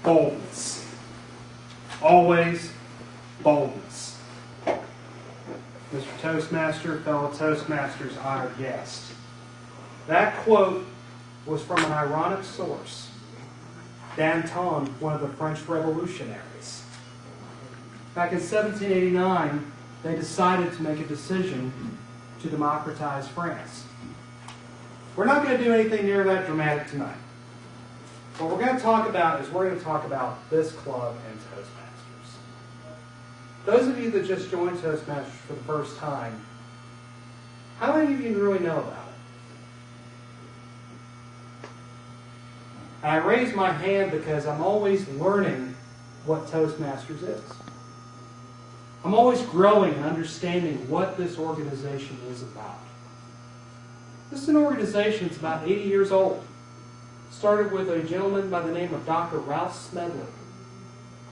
boldness. Always boldness. Mr. Toastmaster, fellow Toastmasters, honored guest. That quote was from an ironic source. Danton, one of the French revolutionaries. Back in 1789, they decided to make a decision to democratize France. We're not going to do anything near that dramatic tonight. What we're going to talk about is we're going to talk about this club and Toastmasters. Those of you that just joined Toastmasters for the first time, how many of you really know about it? I raise my hand because I'm always learning what Toastmasters is. I'm always growing and understanding what this organization is about. This is an organization that's about 80 years old. It started with a gentleman by the name of Dr. Ralph Smedley.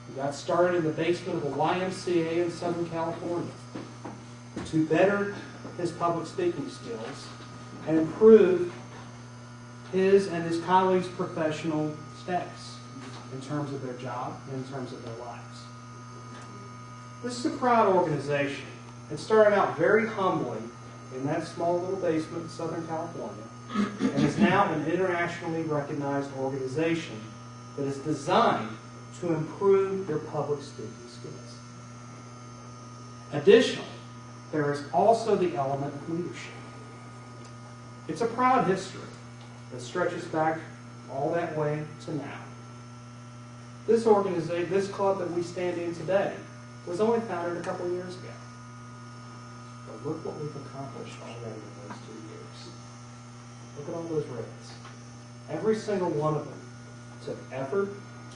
He got started in the basement of a YMCA in Southern California to better his public speaking skills and improve his and his colleagues' professional status in terms of their job and in terms of their lives. This is a proud organization. It started out very humbly in that small little basement in Southern California and is now an internationally recognized organization that is designed to improve your public speaking skills. Additionally, there is also the element of leadership. It's a proud history that stretches back all that way to now. This organization, this club that we stand in today, was only founded a couple of years ago. But look what we've accomplished already in those 2 years. Look at all those ribbons. Every single one of them took effort,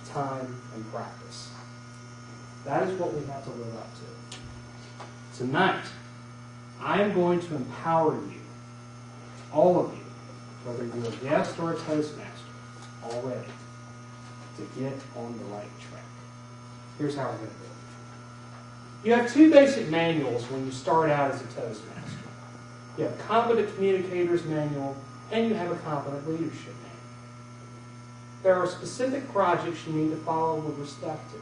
time, and practice. That is what we have to live up to. Tonight, I am going to empower you, all of you, whether you're a guest or a Toastmaster, already, to get on the right track. Here's how we're going to do it. You have two basic manuals when you start out as a Toastmaster. You have a Competent Communicators Manual, and you have a Competent Leadership Manual. There are specific projects you need to follow with respect to.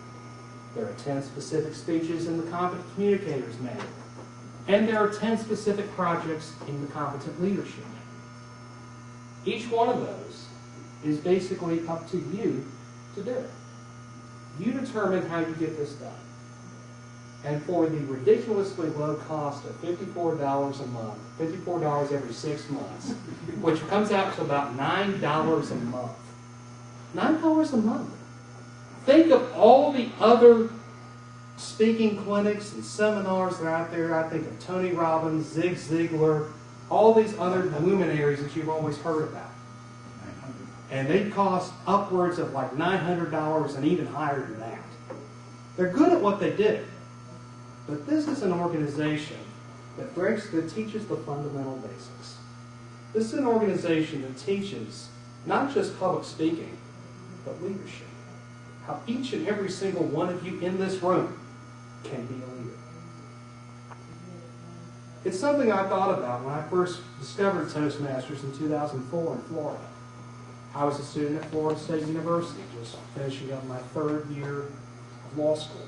There are 10 specific speeches in the Competent Communicators Manual, and there are 10 specific projects in the Competent Leadership Manual. Each one of those is basically up to you to do it. You determine how you get this done. And for the ridiculously low cost of $54 a month, $54 every 6 months, which comes out to about $9 a month. $9 a month. Think of all the other speaking clinics and seminars that are out there. I think of Tony Robbins, Zig Ziglar, all these other luminaries that you've always heard about. And they cost upwards of like $900 and even higher than that. They're good at what they do. But this is an organization that teaches the fundamental basics. This is an organization that teaches not just public speaking, but leadership. How each and every single one of you in this room can be a leader. It's something I thought about when I first discovered Toastmasters in 2004 in Florida. I was a student at Florida State University, just finishing up my 3rd year of law school.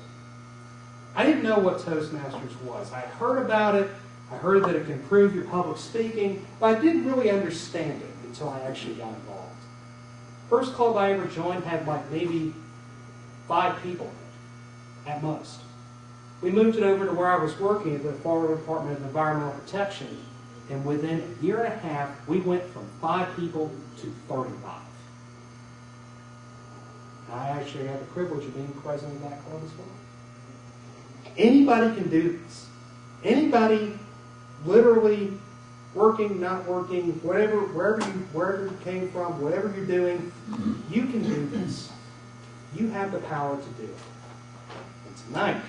I didn't know what Toastmasters was. I had heard about it. I heard that it can improve your public speaking, but I didn't really understand it until I actually got involved. First club I ever joined had like maybe 5 people at most. We moved it over to where I was working at the Florida Department of Environmental Protection, and within a year and a half, we went from 5 people to 35. I actually had the privilege of being president of that club as well. Anybody can do this. Anybody, literally, working, not working, whatever, wherever you came from, whatever you're doing, you can do this. You have the power to do it. And tonight,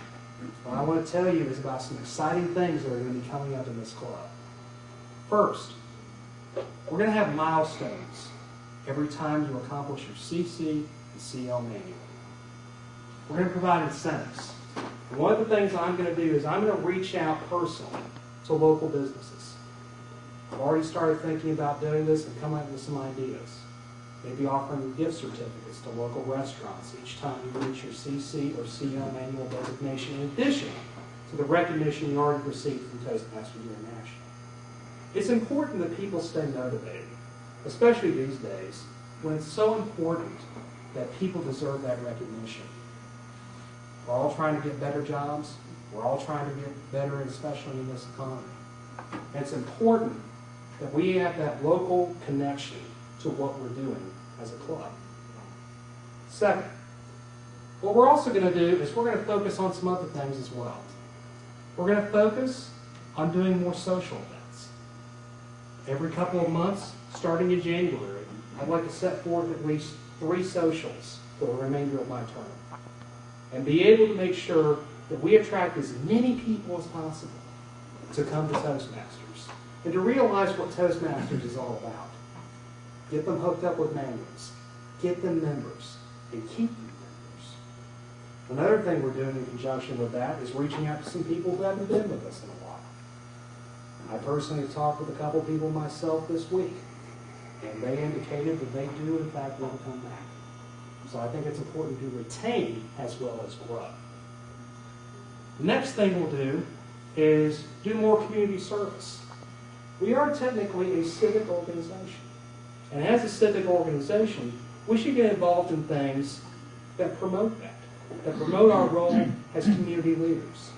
what I want to tell you is about some exciting things that are going to be coming up in this club. First, we're going to have milestones every time you accomplish your CC and CL manual. We're going to provide incentives. And one of the things I'm going to do is I'm going to reach out personally to local businesses. I've already started thinking about doing this and coming up with some ideas. Maybe offering gift certificates to local restaurants each time you reach your CC or CO manual designation, in addition to the recognition you already received from Toastmasters International. It's important that people stay motivated, especially these days when it's so important that people deserve that recognition. We're all trying to get better jobs. We're all trying to get better, especially in this economy. And it's important that we have that local connection to what we're doing as a club. Second, what we're also going to do is we're going to focus on some other things as well. We're going to focus on doing more social events. Every couple of months, starting in January, I'd like to set forth at least 3 socials for the remainder of my term, and be able to make sure that we attract as many people as possible to come to Toastmasters and to realize what Toastmasters is all about. Get them hooked up with manuals, get them members, and keep them members. Another thing we're doing in conjunction with that is reaching out to some people who haven't been with us in a while. I personally have talked with a couple people myself this week, and they indicated that they do, in fact, want to come back. So I think it's important to retain as well as grow. The next thing we'll do is do more community service. We are technically a civic organization. And as a civic organization, we should get involved in things that promote that promote our role as community leaders.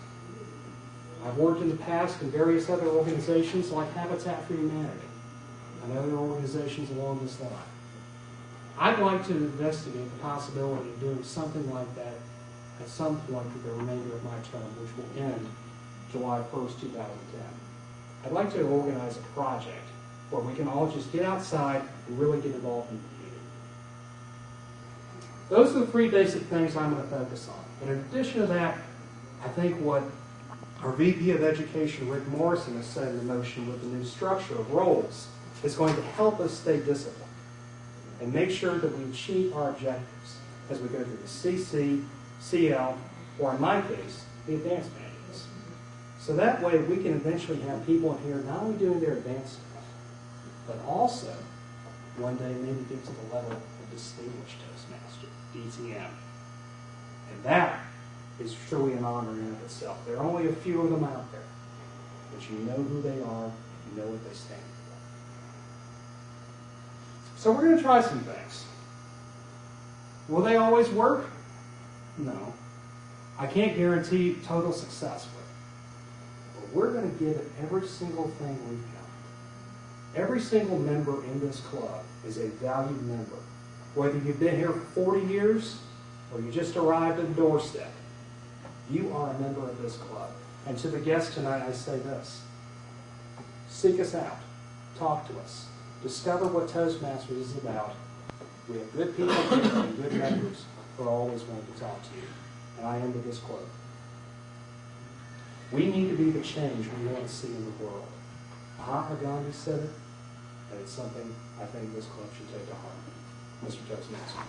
I've worked in the past in various other organizations like Habitat for Humanity and other organizations along this line. I'd like to investigate the possibility of doing something like that at some point for the remainder of my term, which will end July 1st, 2010. I'd like to organize a project where we can all just get outside and really get involved in the community. Those are the 3 basic things I'm going to focus on. In addition to that, I think what our VP of Education, Rick Morrison, has set in motion with the new structure of roles is going to help us stay disciplined and make sure that we achieve our objectives as we go through the CC, CL, or in my case, the advanced manuals. So that way we can eventually have people in here not only doing their advanced stuff, but also one day maybe get to the level of Distinguished Toastmaster, DTM. And that is truly an honor in and of itself. There are only a few of them out there, but you know who they are, you know what they stand for. So we're going to try some things. Will they always work? No. I can't guarantee total success with it. But we're going to give it every single thing we've got. Every single member in this club is a valued member. Whether you've been here for 40 years or you just arrived at the doorstep, you are a member of this club. And to the guests tonight, I say this. Seek us out. Talk to us. Discover what Toastmasters is about. We have good people here and good members who are always willing to talk to you. And I end with this quote. We need to be the change we want to see in the world. Mahatma Gandhi said it, and it's something I think this club should take to heart. Mr. Toastmaster.